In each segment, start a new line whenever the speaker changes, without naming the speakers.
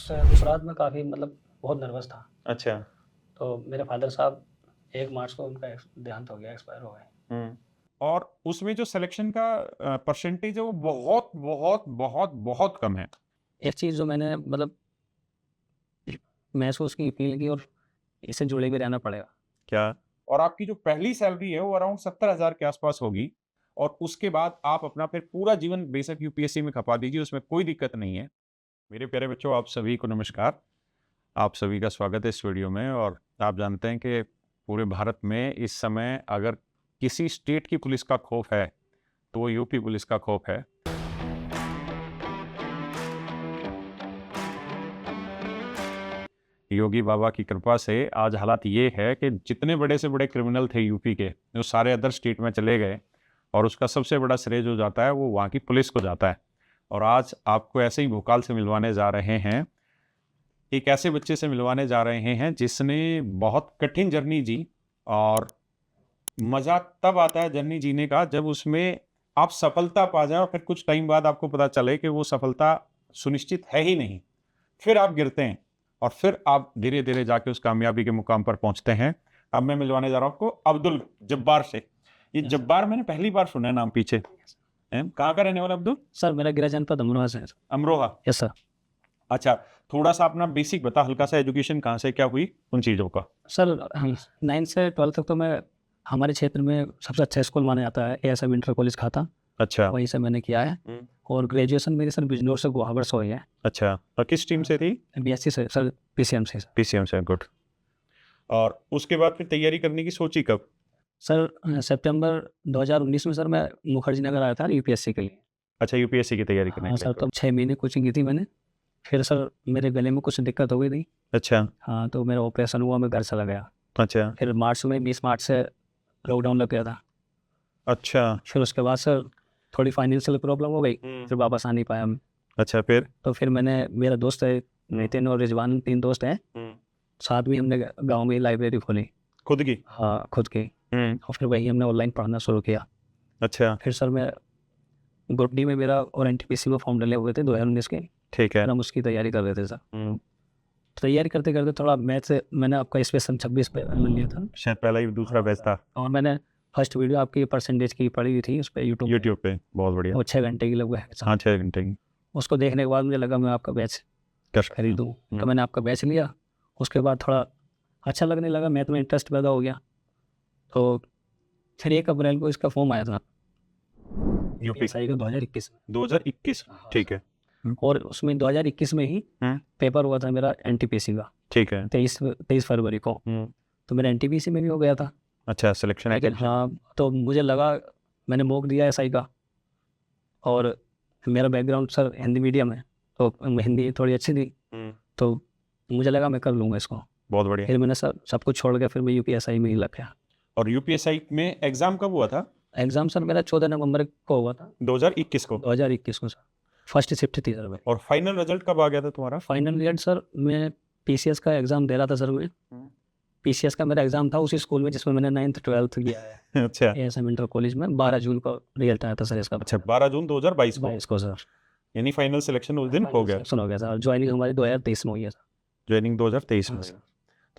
उस रात में काफ़ी मतलब बहुत नर्वस था।
अच्छा।
तो मेरे फादर साहब 1 मार्च को उनका देहांत हो गया, एक्सपायर हो गए।
और उसमें जो सिलेक्शन का परसेंटेज है वो बहुत बहुत बहुत बहुत कम है।
एक चीज़ जो मैंने मतलब महसूस की, फील की, और इससे जुड़े भी रहना पड़ेगा।
क्या? और आपकी जो पहली सैलरी है वो अराउंड 70,000 के आसपास होगी और उसके बाद आप अपना फिर पूरा जीवन बेशक यूपीएससी में खपा दीजिए, उसमें कोई दिक्कत नहीं है। मेरे प्यारे बच्चों, आप सभी को नमस्कार। आप सभी का स्वागत है इस वीडियो में। और आप जानते हैं कि पूरे भारत में इस समय अगर किसी स्टेट की पुलिस का खौफ है तो वो यूपी पुलिस का खौफ है। योगी बाबा की कृपा से आज हालात ये है कि जितने बड़े से बड़े क्रिमिनल थे यूपी के, वो सारे अदर स्टेट में चले गए और उसका सबसे बड़ा श्रेय जो जाता है वो वहाँ की पुलिस को जाता है। और आज आपको ऐसे ही भोकाल से मिलवाने जा रहे हैं, एक ऐसे बच्चे से मिलवाने जा रहे हैं जिसने बहुत कठिन जर्नी जी। और मज़ा तब आता है जर्नी जीने का जब उसमें आप सफलता पा जाए और फिर कुछ टाइम बाद आपको पता चले कि वो सफलता सुनिश्चित है ही नहीं। फिर आप गिरते हैं और फिर आप धीरे धीरे जाके उस कामयाबी के मुकाम पर पहुंचते हैं। अब मैं मिलवाने जा रहा हूं आपको अब्दुल जब्बार से। ये जब्बार मैंने पहली बार सुना है नाम पीछे। कहाँ का रहने वाला अब्दुल?
सर मेरा गिरा जनपद अमरोहा से है।
अमरोहा।
Yes sir.
अच्छा, थोड़ा सा अपना बेसिक बता, हल्का सा एजुकेशन कहाँ से क्या हुई उन चीज़ों का।
सर 9 से 12 तक तो मैं हमारे क्षेत्र में सबसे अच्छा स्कूल माना जाता है ASM इंटर कॉलेज खाता,
अच्छा।
वहीं से मैंने किया है। और ग्रेजुएशन मेरी सर बिजनौर से गुवाहाटी से हुई है।
अच्छा, और किस टीम से थी?
BSc से सर, PCM से सर।
पीसीएम से, गुड। और उसके बाद फिर तैयारी करने की सोची कब?
सर सितंबर 2019 में सर मैं मुखर्जी नगर आया था UPSC के लिए।
अच्छा, यूपीएससी की तैयारी करने
हाँ
के
सर,
लिए।
तब 6 महीने कोचिंग की थी मैंने। फिर सर मेरे गले में कुछ दिक्कत हो गई थी।
अच्छा।
हाँ, तो मेरा ऑपरेशन हुआ, मैं घर चला गया।
अच्छा।
फिर मार्च में 20 मार्च से लॉकडाउन लग गया था।
अच्छा।
फिर उसके बाद सर थोड़ी फाइनेंशियल प्रॉब्लम हो गई, फिर वापस आ नहीं पाया मैं।
अच्छा, फिर?
तो फिर मैंने, मेरा दोस्त है नितिन और रिजवान, 3 दोस्त हैं, साथ में हमने गांव में लाइब्रेरी खोली।
खुद की?
हाँ, खुद की। और फिर वही हमने ऑनलाइन पढ़ना शुरू किया।
अच्छा।
फिर सर मैं ग्रुप डी में मेरा और NTPC में फॉर्म डले हुए थे 2019 के।
ठीक है।
फिर हम उसकी तैयारी कर रहे थे सर। तैयारी करते करते थोड़ा मैथ से मैंने आपका स्पेशल 26 पे मिल लिया था।
शायद पहला ही दूसरा बैच था।
और मैंने फर्स्ट वीडियो आपकी परसेंटेज की पड़ी हुई थी उस पर यूट्यूब
पे। बहुत बढ़िया।
वो 6 घंटे की लगभग है।
हाँ, 6 घंटे की।
उसको देखने के बाद मुझे लगा मैं आपका बैच खरीदूँ, तो मैंने आपका बैच लिया। उसके बाद थोड़ा अच्छा लगने लगा, मैथ में इंटरेस्ट पैदा हो गया। तो फिर 1 अप्रैल को इसका फॉर्म आया था PSI का 2021 में।
2021। ठीक है।
और उसमें 2021 में ही पेपर हुआ था मेरा NTPC का।
ठीक है।
23 फरवरी को। तो मेरा NTPC में भी हो गया था।
अच्छा, सिलेक्शन है।
लेकिन हाँ, तो मुझे लगा, मैंने मॉक दिया SI का। और मेरा बैकग्राउंड सर हिंदी मीडियम है, तो हिंदी थोड़ी अच्छी थी। तो मुझे लगा मैं कर लूँगा इसको।
बहुत बढ़िया।
फिर मैंने सब कुछ छोड़ के फिर मैं UPSI में ही लग गया।
और यूपीएससी में एग्जाम कब हुआ था?
एग्ज़ाम सर मेरा 14 नवंबर को हुआ था।
2021 को।
2021 को सर, फर्स्ट शिफ्ट थी सर मैं।
और फाइनल रिजल्ट कब आ गया था तुम्हारा?
फाइनल रिजल्ट सर, मैं PCS का एग्ज़ाम दे रहा था सर। मैं PCS का मेरा एग्ज़ाम था उसी स्कूल में जिसमें मैंने 9th 12th किया है।
अच्छा।
ASM इंटर कॉलेज में 12 जून को रिजल्ट आया था सर इसका।
अच्छा, 12 जून 2022 को।
22 को सर
यानी फाइनल सिलेक्शन उस दिन हो गया।
सिलेक्शन हो गया सर। ज्वाइनिंग हमारी 2023 में हुई है सर।
ज्वाइनिंग 2023 में।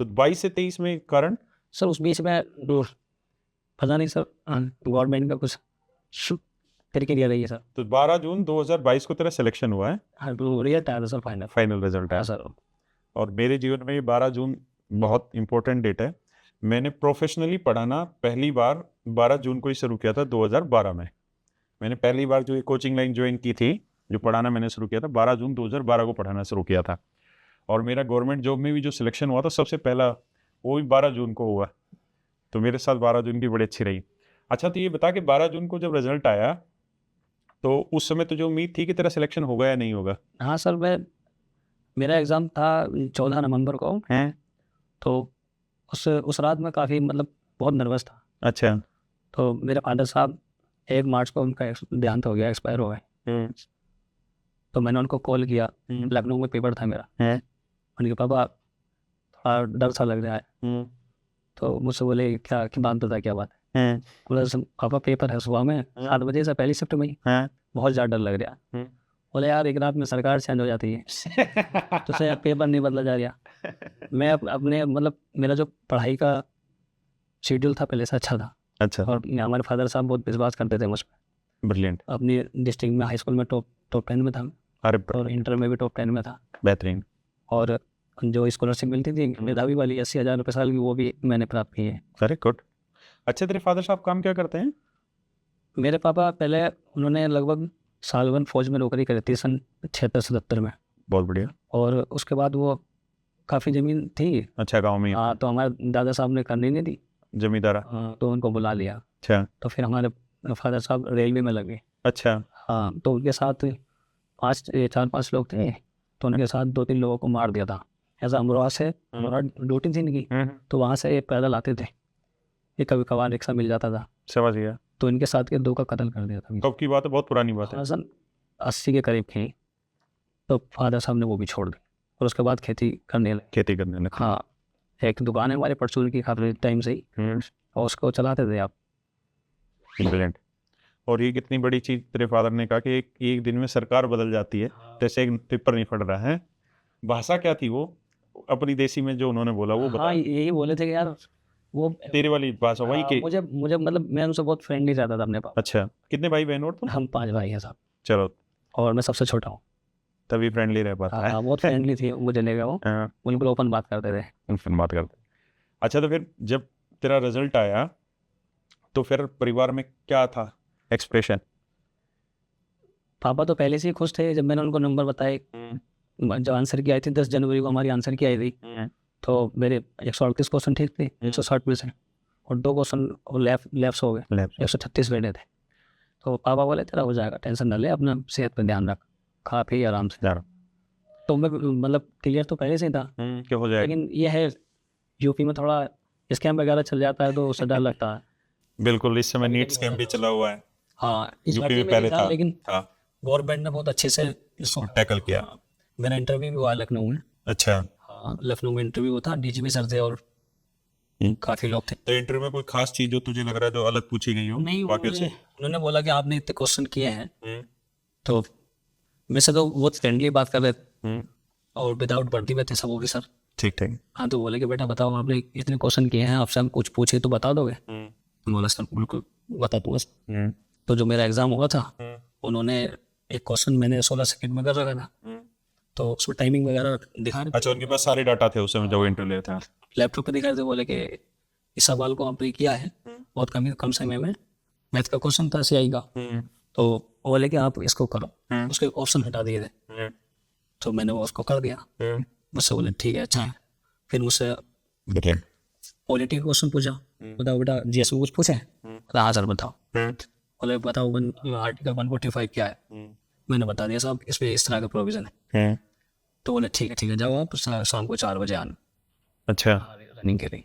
तो 22 से 23 में कारण?
सर उस बीच में पता नहीं सर, गवर्नमेंट का कुछ प्रक्रिया रही है सर।
तो 12 जून 2022 को तेरा सिलेक्शन हुआ है।
हाँ, तो रिजल्ट आया था सर,
फाइनल रिजल्ट है
सर।
और मेरे जीवन में ये 12 जून बहुत इंपॉर्टेंट डेट है। मैंने प्रोफेशनली पढ़ाना पहली बार 12 जून को ही शुरू किया था 2012 में। मैंने पहली बार जो ये कोचिंग लाइन ज्वाइन की थी, जो पढ़ाना मैंने शुरू किया था 12 जून 2012 को पढ़ाना शुरू किया था। और मेरा गवर्नमेंट जॉब में भी जो सिलेक्शन हुआ था सबसे पहला, वो भी 12 जून को हुआ। तो मेरे साथ 12 जून की बड़ी अच्छी रही। अच्छा, तो ये बता कि 12 जून को जब रिजल्ट आया तो उस समय तुझे उम्मीद थी कि तेरा सिलेक्शन होगा या नहीं होगा?
हाँ सर, मेरा एग्ज़ाम था 14 नवंबर को है। तो उस रात में काफ़ी मतलब बहुत नर्वस था।
अच्छा।
तो मेरे फादर साहब 1 मार्च को उनका देहांत हो गया, एक्सपायर हो गए। तो मैंने उनको कॉल किया, लखनऊ में पेपर था मेरा। उनके पापा थोड़ा डर सा लग रहा है। तो मुझसे बोले क्या बात बता, क्या बात है? बोला पापा पेपर है सुबह में 7 बजे से, पहली शिफ्ट में ही बहुत ज़्यादा डर लग रहा है। बोले यार एक रात में सरकार चेंज हो जाती है तो सर पेपर नहीं बदला जा रहा। मैं अपने मतलब मेरा जो पढ़ाई का शेड्यूल था पहले से अच्छा था,
अच्छा,
और हमारे फादर साहब बहुत विश्वास करते थे मुझ पर।
ब्रिलियंट।
अपनी डिस्ट्रिक्ट में हाई स्कूल में टॉप 10 में था,
अरे
और इंटर में भी टॉप 10 में था।
बेहतरीन।
और जो स्कॉलरशिप मिलती थी मेधावी वाली 80,000 रुपये साल की, वो भी मैंने प्राप्त की है।
Very good. अच्छा, तेरे फादर साहब काम क्या करते हैं?
मेरे पापा पहले उन्होंने लगभग साल भर फौज में नौकरी करी थी सन 76-77 में,
बहुत बढ़िया।
और उसके बाद वो काफ़ी ज़मीन थी।
अच्छा, गाँव में ही
हाँ, तो हमारे दादा साहब ने करनी नहीं दी,
जमींदारा।
तो उनको बुला लिया।
अच्छा
तो फिर हमारे फादर साहब रेलवे में लगे।
अच्छा।
हाँ, तो उनके साथ 4-5 लोग थे, तो उनके साथ 2-3 लोगों को मार दिया था। ऐसा अमरोहा से, अमरोहा ड्यूटी थी इनकी, तो वहाँ से ये पैदल आते थे, ये कभी कभार रिक्शा मिल जाता था,
समझ गया।
तो इनके साथ के 2 का कत्ल कर दिया था।
कब की बात है? बहुत पुरानी बात है।
हाँ, सन 80 के करीब थी। तो फादर साहब ने वो भी छोड़ दी, और उसके बाद खेती करने लगे।
खेती करने लगे।
हाँ, एक दुकान है हमारे परचून की काफ़ी टाइम से ही, और उसको चलाते थे आप।
ब्रिलियंट। और ये कितनी बड़ी चीज़ तेरे फादर ने कहा कि एक दिन में सरकार बदल जाती है, जैसे एक पेपर नहीं पढ़ रहा है। भाषा क्या थी वो अपनी देसी में जो उन्होंने बोला वो बता।
हाँ, यही बोले थे कि यार वो
तेरे वाली भाषा वही
हाँ,
के।
मुझे मुझे मतलब मैं उनसे बहुत फ्रेंडली रहता था अपने पास।
अच्छा, कितने भाई बहन और तुम?
हम 5 भाई हैं साहब,
चलो,
और मैं सबसे छोटा हूँ।
तभी फ्रेंडली रह पाता है।
हाँ, बहुत फ्रेंडली थी मुझे लेकर वो,
हाँ,
बिल्कुल ओपन बात करते थे।
फिर बात करते। अच्छा, तो फिर जब तेरा रिजल्ट आया तो फिर परिवार में क्या था एक्सप्रेशन?
पापा तो पहले से ही खुश थे जब मैंने उनको नंबर बताए। जब आंसर की आई थी 10 जनवरी को हमारी आंसर की आई थी, तो मेरे 138 क्वेश्चन ठीक थे, 160%, और 2 क्वेश्चन लेफ्ट हो गए, 136 बैठे थे। तो पापा बोले तेरा हो जाएगा, टेंशन ना ले, अपना सेहत पर ध्यान रख, खा पी आराम से। तो मैं मतलब क्लियर तो पहले से ही था,
क्या हो जाएगा?
लेकिन ये है यूपी में थोड़ा स्कैम वगैरह चल जाता है, तो उससे डर लगता है।
बिल्कुल, इस समय नीट स्कैम भी चला हुआ है।
हाँ, इस
यूपी
बार
में पहले था।
लेकिन
हाँ,
गवर्नमेंट ने बहुत अच्छे से इसको
टैकल किया।
मेरा इंटरव्यू भी हुआ लखनऊ में।
अच्छा,
हाँ, लखनऊ में इंटरव्यू हुआ था, डीजीपी सर थे और काफ़ी लोग थे।
तो इंटरव्यू में कोई खास चीज जो तुझे लग रहा है जो अलग पूछी गई हो?
नहीं,
वाकई से?
उन्होंने बोला कि आपने इतने क्वेश्चन किए हैं, तो मेरे से तो बहुत फ्रेंडली बात कर रहे थे, और विदाउट वर्दी में थे सब वो भी सर।
ठीक ठीक।
हाँ, तो बोले कि बेटा बताओ, आपने इतने क्वेश्चन किए हैं, आपसे हम कुछ पूछे तो बता दोगे? तो बोला सर बिल्कुल बता दूंगा सर। तो जो मेरा एग्ज़ाम हुआ था, उन्होंने एक क्वेश्चन मैंने 16 सेकंड में कर रखा था, तो उसमें टाइमिंग वगैरह दिखा रहे
अच्छा, उनके पास सारे डाटा थे उस समय जब इंटरव्यू ले रहे थे?
लैपटॉप पे दिखा रहे थे। बोले कि इस सवाल को आपने किया है बहुत कम समय में, मैथ का क्वेश्चन था सीआई का, तो वो बोले कि आप इसको करो, उसके ऑप्शन हटा दिए थे, तो मैंने वो उसको कर दिया। मुझसे बोले ठीक है, अच्छा है। फिर मुझसे पॉलिटिकल क्वेश्चन पूछा, बताओ बेटा जीएस कुछ पूछे? हाँ सर बताओ। बोले बताओ आर्टिकल 145 क्या है? मैंने बता दिया साहब, इस पर इस तरह का प्रोविज़न है। तो बोले ठीक है जाओ आप शाम को 4 बजे आना।
अच्छा,
रनिंग के लिए,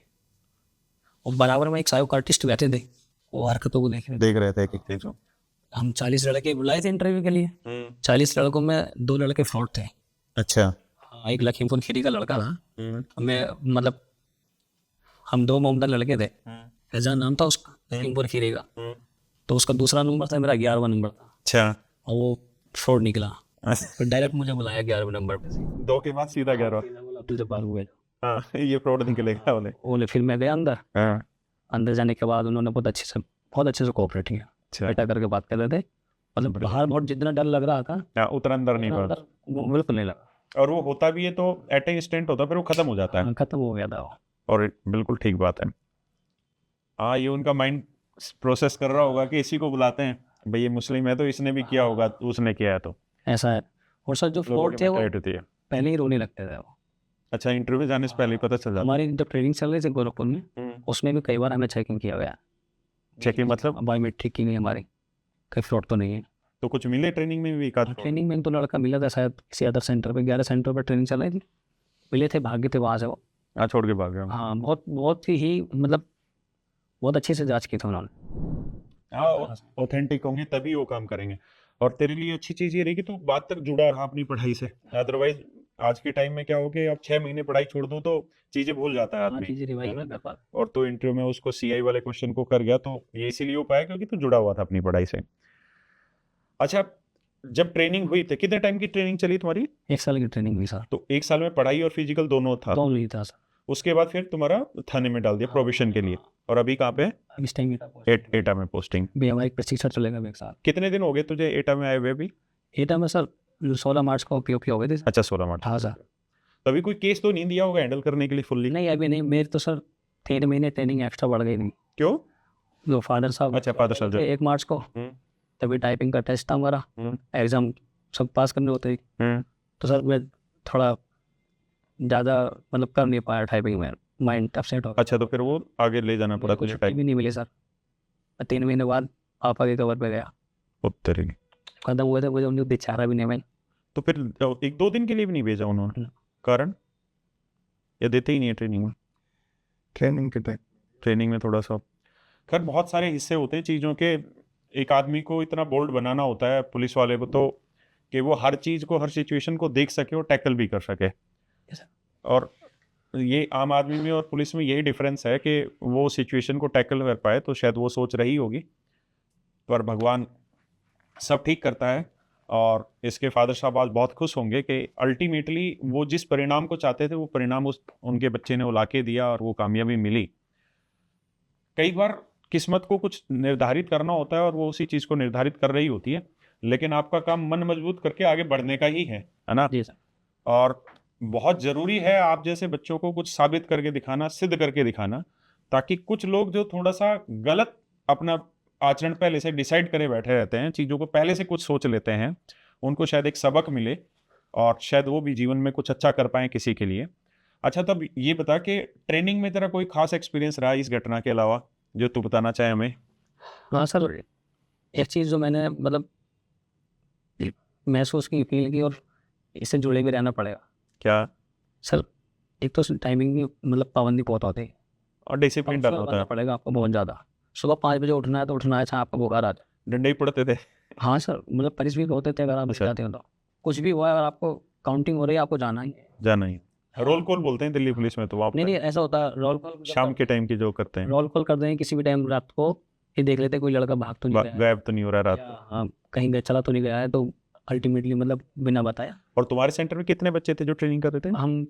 और बराबर में एक सहायक आर्टिस्ट बैठे थे, वो हरकतों को देख
रहे थे एक एक चीज।
हम 40 लड़के बुलाए थे इंटरव्यू के लिए। 40 लड़कों में 2 लड़के फ्रॉड थे।
अच्छा।
हाँ, एक लखीमपुर खीरी का लड़का था, मैं मतलब हम 2 मोमदन लड़के थे। फैजान नाम था उसका, लखीमपुर खीरी का, तो उसका दूसरा नंबर था, मेरा 11वां नंबर था,
अच्छा,
और वो फ्रॉड निकला। फिर डायरेक्ट मुझे बुलाया 11वें नंबर पे।
2 के बाद सीधा 11।
बोला तुझे पार हुआ।
हाँ, ये फ्रॉड निकलेगा बोले।
फिर मैं गया अंदर।
हाँ,
अंदर जाने के बाद उन्होंने बहुत अच्छे से कोऑपरेट किया,
अच्छा।
बेटा करके बात कर रहे थे। मतलब बाहर बहुत जितना डर लग रहा था,
हाँ, उतना अंदर नहीं पड़ा।
अंदर वो बिल्कुल नहीं लगा।
और वो होता भी है तो एट ए इंस्टेंट होता है, फिर वो खत्म हो जाता है।
हाँ, खत्म हो गया था वो।
और बिल्कुल ठीक बात है। हाँ, ये उनका माइंड प्रोसेस कर रहा होगा कि इसी को बुलाते हैं, भाई ये मुस्लिम है तो इसने भी किया होगा, उसने किया है तो।
ऐसा है। और सर जो फ्रॉड थे वो
होती है।
पहले ही रोने लगते थे वो।
अच्छा, इंटरव्यू जाने से पहले ही पता चल जाता?
हमारी जब ट्रेनिंग चल रही थी गोरखपुर में, उसमें भी कई बार हमें चेकिंग किया गया।
चेकिंग मतलब?
बायोमेट्रिक की गई हमारी, कहीं फ्रॉड तो नहीं है।
तो कुछ मिले ट्रेनिंग में भी?
ट्रेनिंग में तो लड़का मिला था शायद किसी अदर सेंटर पे, 11 सेंटर पर ट्रेनिंग चल रही थी, मिले थे, भागे थे वहाँ से वो।
हाँ, छोड़ के भाग गया।
हाँ, बहुत ही मतलब बहुत अच्छे से जांच की थी उन्होंने।
हाँ, ऑथेंटिक होंगे तभी वो काम करेंगे। और तेरे लिए अच्छी चीज़ ये रही कि तू बात तक जुड़ा रहा अपनी पढ़ाई से। अदरवाइज आज के टाइम में क्या हो कि अब 6 महीने पढ़ाई छोड़ दो तो चीज़ें भूल जाता है आदमी।
चीज़ें रिवाइज नहीं कर पाता।
और तो इंटरव्यू में उसको सीआई वाले क्वेश्चन को कर गया, तो ये इसीलिए हो पाया क्योंकि तू जुड़ा हुआ था अपनी पढ़ाई से। अच्छा, जब ट्रेनिंग हुई थी, कितने टाइम की ट्रेनिंग चली तुम्हारी?
1 साल की ट्रेनिंग हुई सर।
तो 1 साल में पढ़ाई और फिजिकल दोनों था?
दोनों ही था सर।
उसके बाद फिर तुम्हारा थाने में डाल दिया प्रोविशन के लिए, और अभी कहाँ पे?
अब इस टाइम
एटा में पोस्टिंग।
भी हमारा एक प्रशिक्षण चलेगा अभी 1 साल।
कितने दिन हो गए तुझे एटा में आए हुए अभी?
एटा में सर 16 मार्च को उपयोग हो गए थे सर।
अच्छा, 16 मार्च।
हाँ सर।
तो अभी कोई केस तो नहीं दिया होगा हैंडल करने के लिए फुल्ली?
नहीं अभी नहीं, मेरी तो सर 3 महीने ट्रेनिंग एक्स्ट्रा बढ़ गई थी।
क्यों?
जो फादर साहब
अच्छा, फादर साहब
1 मार्च को, तभी टाइपिंग का टेस्ट था हमारा, एग्जाम सब पास करने होते ही, तो सर मैं थोड़ा ज़्यादा मतलब कर नहीं पाया टाइपिंग में, माइंड अपसेट हो गया।
अच्छा, तो फिर वो आगे ले जाना पड़ा
कुछ
तुझे
छुट्टी
टाइम?
भी नहीं मिली सर। 3 महीने बाद पापा के कवर पे गया,
उत्तरी।
खत्म हुए थे, मुझे उन्हें बेचारा भी नहीं मैं।
तो फिर 1-2 दिन के लिए भी नहीं भेजा उन्होंने? कारण या देते ही नहीं है ट्रेनिंग में?
ट्रेनिंग के टाइम
ट्रेनिंग में थोड़ा सा, खैर बहुत सारे हिस्से होते हैं चीज़ों के। एक आदमी को इतना बोल्ड बनाना होता है पुलिस वाले को, तो कि वो हर चीज़ को, हर सिचुएशन को देख सके और टैकल भी कर सके। और ये आम आदमी में और पुलिस में यही डिफरेंस है कि वो सिचुएशन को टैकल कर पाए, तो शायद वो सोच रही होगी, पर भगवान सब ठीक करता है। और इसके फादर साहब आज बहुत खुश होंगे कि अल्टीमेटली वो जिस परिणाम को चाहते थे वो परिणाम उनके बच्चे ने वो ला के दिया और वो कामयाबी मिली। कई बार किस्मत को कुछ निर्धारित करना होता है और वो उसी चीज़ को निर्धारित कर रही होती है, लेकिन आपका काम मन मजबूत करके आगे बढ़ने का ही है ना?
जी सर।
और बहुत ज़रूरी है आप जैसे बच्चों को कुछ साबित करके दिखाना, सिद्ध करके दिखाना, ताकि कुछ लोग जो थोड़ा सा गलत अपना आचरण पहले से डिसाइड करे बैठे रहते हैं, चीज़ों को पहले से कुछ सोच लेते हैं, उनको शायद एक सबक मिले और शायद वो भी जीवन में कुछ अच्छा कर पाएँ किसी के लिए। अच्छा, तब ये बता कि ट्रेनिंग में तेरा कोई खास एक्सपीरियंस रहा इस घटना के अलावा जो तू बताना चाहे हमें?
हाँ सर, एक चीज़ जो मैंने मतलब महसूस की, फील की, और इससे जुड़े भी रहना पड़ेगा।
क्या?
सर एक तो टाइमिंग की मतलब पाबंदी बहुत होती है,
और डिसिप्लिन डालना होता है।
पड़ेगा आपको बहुत ज़्यादा। सुबह 5 बजे उठना है तो उठना है, चाहे आपका बुखार आ जाए।
डंडे ही पड़ते थे?
हाँ सर, मतलब पनिशमेंट होते थे अगर आप
अच्छा।
जाते हो तो। कुछ भी हुआ है, अगर आपको काउंटिंग हो रही है, आपको जाना ही है।
जाना ही। रोल कॉल बोलते हैं दिल्ली पुलिस में, तो आप
नहीं ऐसा होता है, रोल कॉल
शाम के टाइम की जो करते हैं,
रोल कॉल कर दें किसी भी टाइम रात को, ये देख लेते हैं कोई लड़का भाग तो नहीं गया है,
गायब तो नहीं हो रहा रात को।
या हाँ कहीं गया चला तो नहीं गया है, तो अल्टीमेटली मतलब बिना बताया।
और तुम्हारे सेंटर में कितने बच्चे थे जो ट्रेनिंग कर रहे थे?
हम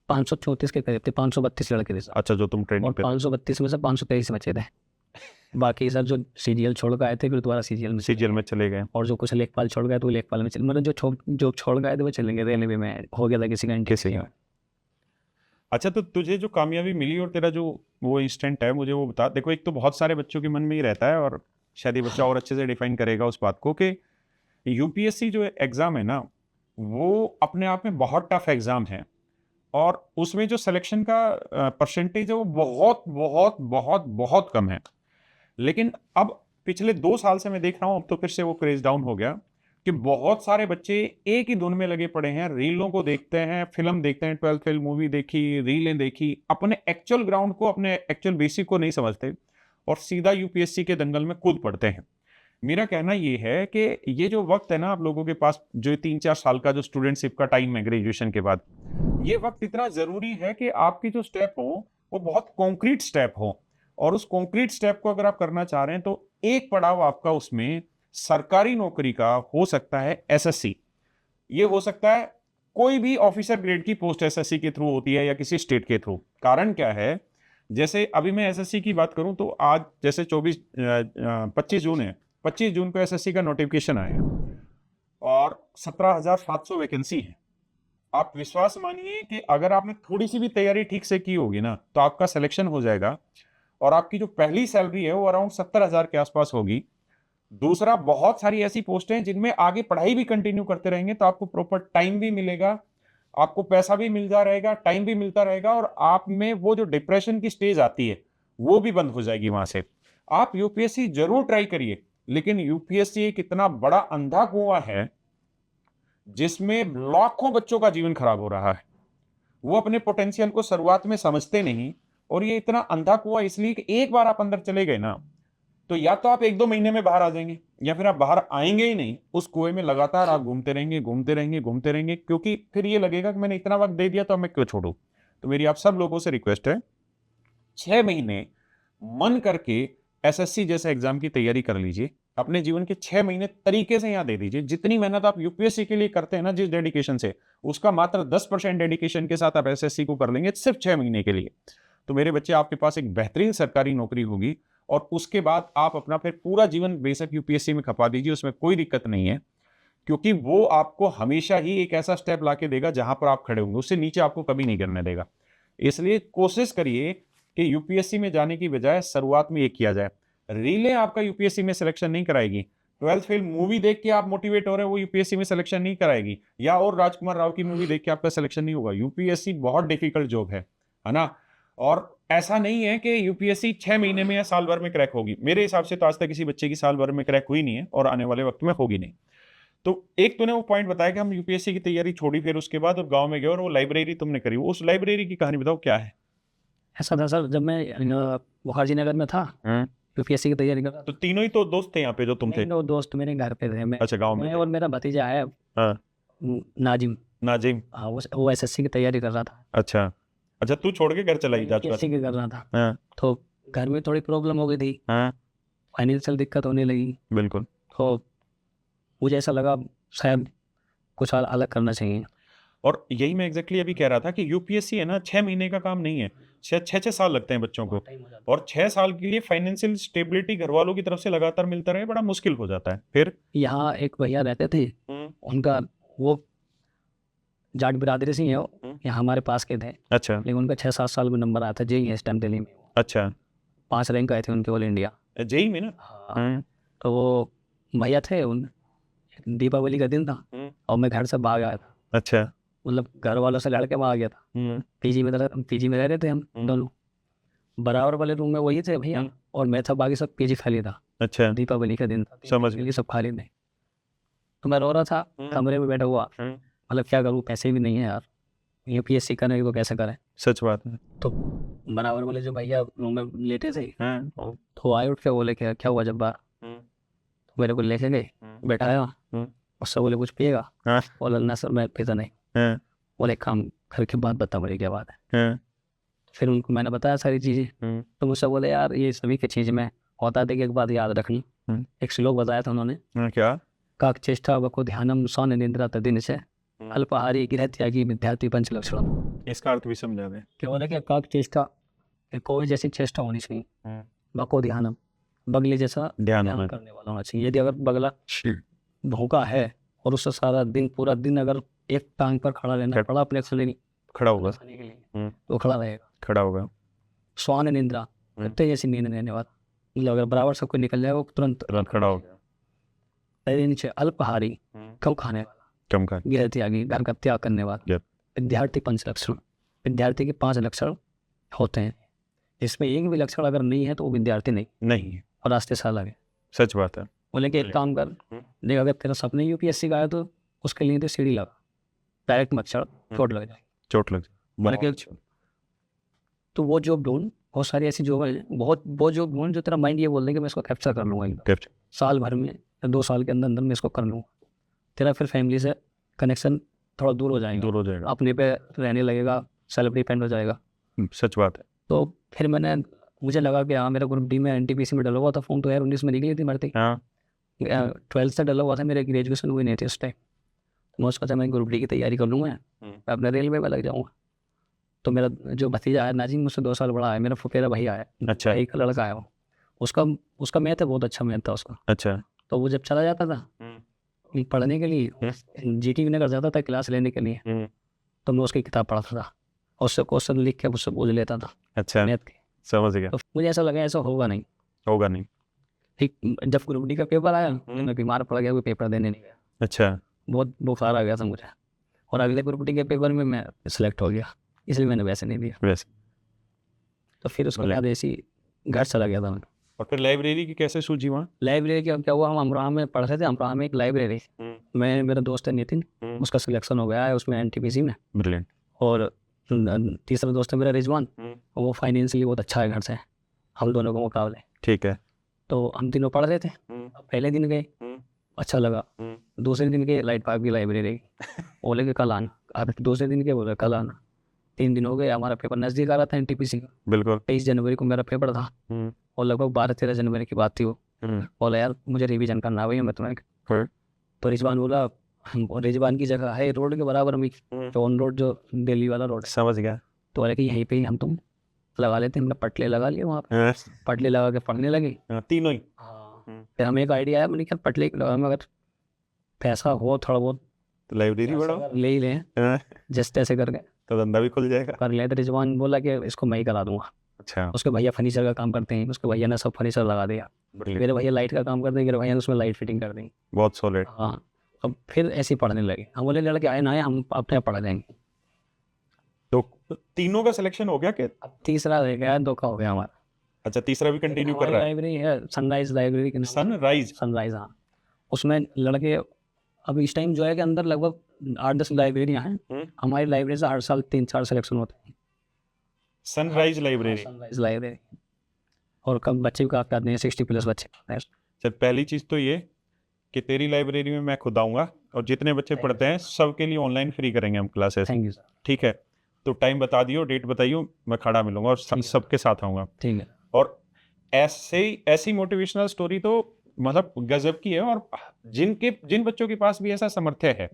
534 के करीब थे, 532 लड़के थे सर।
अच्छा, जो तुम ट्रेनिंग
और
पे
532 में से 523 बचे थे। बाकी सर जो सीजीएल छोड़ के आए थे फिर दोबारा सीजीएल में
सीजीएल में चले गए,
और जो कुछ लेखपाल छोड़ गए तो लेखपाल में चले, मतलब जो छोड़ गए थे वो चलेंगे, रेलवे में हो गया था किसी का
किसी का। अच्छा, तो तुझे जो कामयाबी मिली और तेरा जो वो इंस्टेंट है, मुझे वो बता। देखो, एक तो बहुत सारे बच्चों के मन में ही रहता है, और शायद ये बच्चा और अच्छे से डिफाइन करेगा उस बात को, कि यूपीएससी जो एग्ज़ाम है ना, वो अपने आप में बहुत टफ एग्ज़ाम है, और उसमें जो सिलेक्शन का परसेंटेज है वो बहुत बहुत बहुत बहुत कम है। लेकिन अब पिछले 2 साल से मैं देख रहा हूँ, अब तो फिर से वो क्रेज डाउन हो गया कि बहुत सारे बच्चे एक ही धुन में लगे पड़े हैं, रीलों को देखते हैं, फिल्म देखते हैं, 12 फेल मूवी देखी, रीलें देखी, अपने एक्चुअल ग्राउंड को, अपने एक्चुअल बेसिक को नहीं समझते और सीधा यूपीएससी के दंगल में कूद पड़ते हैं। मेरा कहना ये है कि ये जो वक्त है ना आप लोगों के पास, जो 3-4 साल का जो स्टूडेंटशिप का टाइम है ग्रेजुएशन के बाद, ये वक्त इतना ज़रूरी है कि आपकी जो स्टेप हो वो बहुत कॉन्क्रीट स्टेप हो, और उस कॉन्क्रीट स्टेप को अगर आप करना चाह रहे हैं तो एक पड़ाव आपका उसमें सरकारी नौकरी का हो सकता है एसएससी, ये हो सकता है कोई भी ऑफिसर ग्रेड की पोस्ट एसएससी के थ्रू होती है या किसी स्टेट के थ्रू। कारण क्या है, जैसे अभी मैं एसएससी की बात करूं तो आज जैसे 25 जून है, 25 जून को एसएससी का नोटिफिकेशन आया और 17,700 वैकेंसी है। आप विश्वास मानिए कि अगर आपने थोड़ी सी भी तैयारी ठीक से की होगी ना तो आपका सिलेक्शन हो जाएगा, और आपकी जो पहली सैलरी है वो अराउंड 70,000 के आसपास होगी। दूसरा, बहुत सारी ऐसी पोस्टें हैं जिनमें आगे पढ़ाई भी कंटिन्यू करते रहेंगे तो आपको प्रॉपर टाइम भी मिलेगा, आपको पैसा भी मिलता रहेगा, टाइम भी मिलता रहेगा, और आप में वो जो डिप्रेशन की स्टेज आती है वो भी बंद हो जाएगी वहां से। आप यूपीएससी जरूर ट्राई करिए, लेकिन यूपीएससी एक इतना बड़ा अंधा कुआं है जिसमें लाखों बच्चों का जीवन खराब हो रहा है। वो अपने पोटेंशियल को शुरुआत में समझते नहीं, और ये इतना अंधा कुआं इसलिए कि एक बार आप अंदर चले गए ना तो या तो आप 1-2 महीने में बाहर आ जाएंगे, या फिर आप बाहर आएंगे ही नहीं। उस कुएं में लगातार आप घूमते रहेंगे, घूमते रहेंगे, घूमते रहेंगे, क्योंकि फिर ये लगेगा कि मैंने इतना वक्त दे दिया तो मैं क्यों छोड़ूं। तो मेरी आप सब लोगों से रिक्वेस्ट है, 6 महीने मन करके एसएससी जैसे एग्जाम की तैयारी कर लीजिए। अपने जीवन के 6 महीने तरीके से यहाँ दे दीजिए। जितनी मेहनत आप यूपीएससी के लिए करते हैं ना, जिस डेडिकेशन से, उसका मात्र 10% डेडिकेशन के साथ आप एसएससी को कर लेंगे सिर्फ 6 महीने के लिए। तो मेरे बच्चे, आपके पास एक बेहतरीन सरकारी नौकरी होगी और उसके बाद आप अपना फिर पूरा जीवन बेशक यूपीएससी में खपा दीजिए, उसमें कोई दिक्कत नहीं है, क्योंकि वो आपको हमेशा ही एक ऐसा स्टेप लाके देगा जहां पर आप खड़े होंगे, उससे नीचे आपको कभी नहीं गिरने देगा। इसलिए कोशिश करिए कि यूपीएससी में जाने की बजाय शुरुआत में ये किया जाए। रीलें आपका यूपीएससी में सिलेक्शन नहीं कराएगी। 12th फेल मूवी देख के आप मोटिवेट हो रहे हैं, वो यूपीएससी में सिलेक्शन नहीं कराएगी। या और राजकुमार राव की मूवी देख के आपका सिलेक्शन नहीं होगा। यूपीएससी बहुत डिफिकल्ट जॉब है ना। और ऐसा नहीं है कि यूपीएससी 6 महीने में या साल भर में क्रैक होगी। मेरे हिसाब से तो आज तक किसी बच्चे की साल भर में क्रैक हुई नहीं है और आने वाले वक्त में होगी नहीं। तो एक तूने वो पॉइंट बताया कि हम यूपीएससी की तैयारी छोड़ी, फिर उसके बाद और गांव में गए और वो लाइब्रेरी तुमने करी, उस लाइब्रेरी की कहानी बताओ, क्या है?
ऐसा था सर, जब मैं मुखर्जी नगर में था यूपीएससी की तैयारी कर रहा था।
तो तीनों ही तो दोस्त थे यहाँ पे जो तुम थे?
नहीं, वो दोस्त मेरे घर पे थे।
अच्छा, गांव में
मैं
थे।
और मेरा भतीजा है
हाँ।
नाजिम।
नाजिम।
हाँ, वो एसएससी की तैयारी कर रहा था।
अच्छा अच्छा, तू छोड़ के घर चला गया?
यूपीएससी की कर रहा था।
हाँ
तो घर में थोड़ी प्रॉब्लम हो गई थी,
हाँ,
फाइनेंशियल दिक्कत होने लगी।
बिल्कुल।
तो मुझे ऐसा लगा शायद कुछ अलग करना चाहिए।
और यही मैं एग्जैक्टली अभी कह रहा था कि यूपीएससी है ना, 6 महीने का काम नहीं है, 6 साल लगते हैं बच्चों को। और 6 साल के लिए फाइनेंशियल स्टेबिलिटी घर वालों की तरफ से लगातार मिलता रहे, बड़ा मुश्किल हो जाता है। फिर
यहाँ एक भैया रहते थे, उनका वो जाट बिरादरी से ही है, यहाँ हमारे पास के थे।
अच्छा।
लेकिन उनका 6-7 साल में नंबर आया था जेई इस टाइम दिल्ली में।
अच्छा।
5 रैंक आए थे उनके ऑल इंडिया
जेई में ना?
हाँ। तो वो भैया थे, उन दीपावली का दिन था और मैं घर से भाग आया था।
अच्छा।
मतलब घर वालों से लड़ के भाग गया था। पीजी में रह रहे थे हम दोनों, बराबर वाले रूम में वही थे भैया और मैं था, बाकी सब पीजी खाली था।
अच्छा।
दीपावली का दिन था,
समझ
गया, सब खाली थे। तो मैं रो रहा था कमरे में बैठा हुआ, मतलब क्या करूँ, पैसे भी नहीं है यार, यूपीएससी करने को कैसे करें।
सच बात है।
तो बराबर वाले जो भैया रूम में लेटे थे, तो आए उठ के बोले क्या हुआ जब बार, तो मेरे को लेके गए, बैठाया, उससे बोले कुछ पिएगा? बोला ना सर मैं पीता नहीं। बोले काम घर के बाद बता मेरी क्या बात है। फिर उनको मैंने बताया सारी चीज़ें, तो मुझसे बोले यार ये सभी की चीज़ में होता था कि एक बात याद रखनी। एक श्लोक बताया था उन्होंने,
क्या?
काक चेष्टा वको ध्यानम सौन निंद्रा तदिन से अल्पहारी गृह त्यागी विद्यार्थी पंच लक्षण।
इसका अर्थ भी समझा दें।
क्या बोला कि काक चेष्टा, कोई जैसी चेष्टा होनी चाहिए, वको ध्यानम, बगले जैसा ध्यान करने वाला होना चाहिए। यदि अगर बगला भूखा है और उससे सारा दिन पूरा दिन अगर एक टांग पर खड़ा रहना पड़ा अपने से नहीं
खड़ा होगा
खाने के लिए, तो खड़ा रहेगा,
खड़ा होगा।
स्वान निंद्रा, कुत्ते जैसी नींद रहने वाला, मतलब अगर बराबर सबको निकल जाए वो तुरंत
खड़ा हो गया।
नीचे अल्पहारी, कम खाने वाला,
कम खा,
गृह त्यागी, घर का त्याग करने वाला, विद्यार्थी पंच लक्षण, विद्यार्थी के 5 लक्षण होते हैं। इसमें एक भी लक्षण अगर नहीं है तो वो विद्यार्थी नहीं
है
और रास्ते से अलग है।
सच बात है।
बोले कि एक काम कर, देख अगर तेरा सपने यूपीएससी का है तो उसके लिए तो सीढ़ी लगा, डायरेक्ट मत चढ़, चोट लग जाएगी।
चोट लग जाए।
तो वो जॉब ढूंढ, बहुत सारी ऐसी जॉब है, वो जॉब ढूंढ जो तेरा माइंड ये बोल दे कि मैं इसको कैप्चर कर लूँगा एकदम, साल भर में या 2 साल के अंदर अंदर मैं इसको कर लूँगा। तेरा फिर फैमिली से कनेक्शन थोड़ा दूर हो जाएगा, अपने पे रहने लगेगा, सेल्फ डिपेंड हो जाएगा।
सच बात है। तो
फिर मुझे लगा कि हाँ मेरा ग्रुप डी में एनटीपीसी में डला हुआ था, फॉर्म तो यार 19 में निकली थी भर्ती। 12th से डला हुआ था, मेरे ग्रेजुएशन हुई नहीं थी उस टाइम। मैं उसका था मैं ग्रुप डी की तैयारी कर लूँगा, मैं अपने रेलवे में लग जाऊँगा। तो मेरा जो भतीजा है नाजिम, मुझसे 2 साल बड़ा है, मेरा फुफेरा भैया है,
अच्छा,
एक लड़का है वो, उसका मैथ है, बहुत अच्छा मैथ था उसका।
अच्छा।
तो वो जब चला जाता था पढ़ने के लिए, जीटी नगर जाता था क्लास लेने के लिए, तो मैं उसकी किताब पढ़ता था और उससे क्वेश्चन लिख के मुझसे पूछ लेता था।
अच्छा,
मैथ के।
समझ गया।
तो मुझे ऐसा लगा ऐसा होगा नहीं। ठीक जब ग्रुप डी का पेपर आया, मैं बीमार पड़ गया, कोई पेपर देने नहीं गया।
अच्छा।
बहुत बुखार आ गया था मुझे, और अगले ग्रुप डी के पेपर में मैं सिलेक्ट हो गया, इसलिए मैंने वैसे नहीं दिया। तो फिर उसके बाद ऐसी घर चला गया था मैं।
और फिर लाइब्रेरी की कैसे सूझी वहाँ?
लाइब्रेरी का क्या हुआ, हम अमरोहा में पढ़ रहे थे, अमरोहा में एक लाइब्रेरी, मैं मेरा दोस्त है नितिन, उसका सिलेक्शन हो गया है उसमें एनटीपीसी में।
ब्रिलियंट।
और तीसरा दोस्त है मेरा रिजवान, वो फाइनेंशियली बहुत अच्छा है घर से, हम दोनों को मुकाबले।
ठीक है।
तो हम तीनों पढ़ रहे थे, पहले दिन गए, अच्छा लगा, दूसरे दिन के लाइट पार्क की लाइब्रेरी बोले कि कल आना, अब दूसरे दिन के बोले कल आना। 3 दिन हो गए, हमारा पेपर नज़दीक आ रहा था एनटीपीसी का।
बिल्कुल।
23 जनवरी को मेरा पेपर था और लगभग 12-13 जनवरी की बात थी वो, बोला यार मुझे रिवीजन करना है मैं तुम्हें। तो रिजवान बोला रिजवान की जगह है रोड के बराबर में जो ऑन रोड जो दिल्ली वाला रोड है।
समझ गया।
तो बोले कि यहीं पे ही हम तुम लगा लेते हैं। हमने पटले लगा लिए वहाँ पे, पटले लगा के पढ़ने लगे
तीनों ही।
फिर हमें एक आइडिया आया, मैंने कहा पटले लगा में अगर पैसा हो थोड़ा बहुत
तो लाइब्रेरी बढ़ाओ,
ले ही लें जिस तैसे करके
तो धंधा भी खुल जाएगा।
कर लिया। तो रिजवान बोला कि इसको मैं ही करा दूंगा।
अच्छा,
उसके भैया फर्नीचर का काम करते हैं, उसके भैया ने सब फर्नीचर लगा दिया। मेरे भैया लाइट का काम करते हैं, मेरे भैया ने उसमें लाइट फिटिंग कर दी।
बहुत सॉलिड।
हाँ, अब फिर ऐसे ही पढ़ने लगे। हम बोले लड़के आए ना आए हम अपने आप पढ़ जाएंगे।
तो तीनों का सिलेक्शन हो गया क्या?
अब तीसरा रह गया, धोखा हो गया हमारा।
अच्छा, तीसरा भी कंटिन्यू कर रहा है।
लाइब्रेरी है सनराइज लाइब्रेरी के नाम।
सनराइज।
सनराइज, हाँ। उसमें लड़के अब इस टाइम जो है कि अंदर लगभग 8-10 लाइब्रेरियाँ हैं। हमारी लाइब्रेरी से हर साल 3-4 सिलेक्शन होते हैं।
Sunrise library.
Sunrise library. और कम बच्चे भी काफ़ी आते हैं, 60+ बच्चे आते हैं।
सर, पहली चीज़ तो ये कि तेरी लाइब्रेरी में मैं खुद आऊँगा और जितने बच्चे पढ़ते हैं सबके लिए ऑनलाइन फ्री करेंगे हम क्लासेस।
Thank you sir.
ठीक है, तो टाइम बता दियो, डेट बताइयो, मैं खड़ा मिलूंगा और सबके साथ आऊँगा।
ठीक है।
और ऐसी मोटिवेशनल स्टोरी तो मतलब गजब की है। और जिन बच्चों के पास भी ऐसा सामर्थ्य है,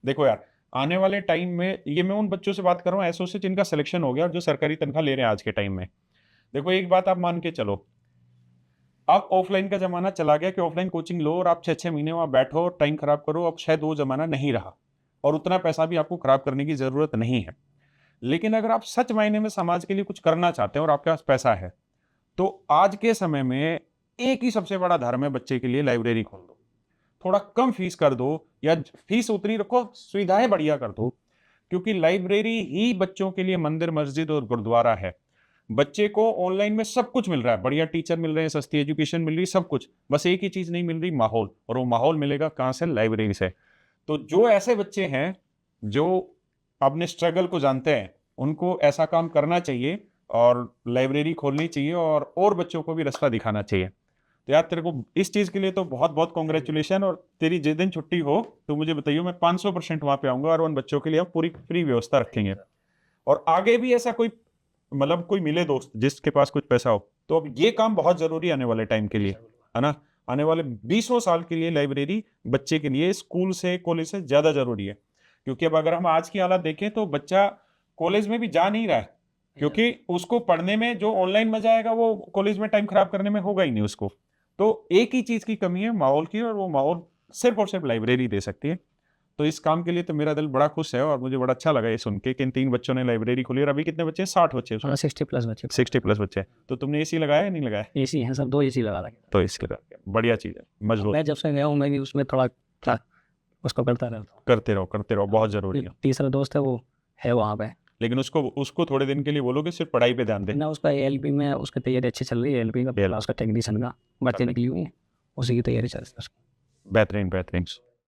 देखो यार, आने वाले टाइम में ये मैं उन बच्चों से बात कर रहा हूँ ऐसों से जिनका सिलेक्शन हो गया और जो सरकारी तनख्वाह ले रहे हैं आज के टाइम में। देखो एक बात आप मान के चलो, अब ऑफलाइन का जमाना चला गया कि ऑफलाइन कोचिंग लो और आप 6-6 महीने वहां बैठो, टाइम खराब करो। अब शायद वो जमाना नहीं रहा और उतना पैसा भी आपको खराब करने की जरूरत नहीं है। लेकिन अगर आप सच मायने में समाज के लिए कुछ करना चाहते हैं और आपके पास पैसा है, तो आज के समय में एक ही सबसे बड़ा धर्म है बच्चे के लिए, लाइब्रेरी खोल दो। थोड़ा कम फीस कर दो या फीस उतनी रखो, सुविधाएं बढ़िया कर दो, क्योंकि लाइब्रेरी ही बच्चों के लिए मंदिर, मस्जिद और गुरुद्वारा है। बच्चे को ऑनलाइन में सब कुछ मिल रहा है, बढ़िया टीचर मिल रहे हैं, सस्ती एजुकेशन मिल रही है, सब कुछ। बस एक ही चीज नहीं मिल रही, माहौल। और वो माहौल मिलेगा कहाँ से? लाइब्रेरी से। तो जो ऐसे बच्चे हैं जो अपने स्ट्रगल को जानते हैं, उनको ऐसा काम करना चाहिए और लाइब्रेरी खोलनी चाहिए और बच्चों को भी रास्ता दिखाना चाहिए। तो यार तेरे को इस चीज के लिए तो बहुत बहुत कॉन्ग्रेचुलेशन। और तेरी जिस दिन छुट्टी हो तो मुझे बताइए, मैं 500% वहां पे आऊंगा और उन बच्चों के लिए हम पूरी फ्री व्यवस्था रखेंगे। और आगे भी ऐसा कोई मतलब कोई मिले दोस्त जिसके पास कुछ पैसा हो, तो अब ये काम बहुत जरूरी है आने वाले टाइम के लिए, है ना। आने वाले 20 साल के लिए लाइब्रेरी बच्चे के लिए स्कूल से, कॉलेज से ज्यादा जरूरी है। क्योंकि अब अगर हम आज की हालत देखें तो बच्चा कॉलेज में भी जा नहीं रहा है, क्योंकि उसको पढ़ने में जो ऑनलाइन मजा आएगा वो कॉलेज में टाइम खराब करने में होगा ही नहीं उसको। तो एक ही चीज की कमी है, माहौल की, और वो माहौल सिर्फ और सिर्फ लाइब्रेरी दे सकती है। तो इस काम के लिए तो मेरा दिल बड़ा खुश है और मुझे बड़ा अच्छा लगा ये सुन के कि इन 3 बच्चों ने लाइब्रेरी खोली। और अभी कितने बच्चे? 60 बच्चे?
60+ बच्चे।
60+ बच्चे। तो तुमने एसी लगाया या नहीं लगाया?
एसी हैं सब, 2 एसी लगा रखे।
तो एसी लगा के बढ़िया चीज है, मजबूत।
मैं जब से गया हूँ मैं भी उसमें थोड़ा उसको करता रहता हूँ।
करते रहो, बहुत जरूरी है।
तीसरा दोस्त है वो है वहाँ पे,
लेकिन उसको थोड़े दिन के लिए बोलो कि सिर्फ पढ़ाई पे ध्यान दे
ना। उसका एलपी में उसकी तैयारी अच्छी चल रही है। एलपी का उसका टेक्नीशियन का भर्ती निकली हुई है, उसी की तैयारी चल रही है।
बेहतरीन।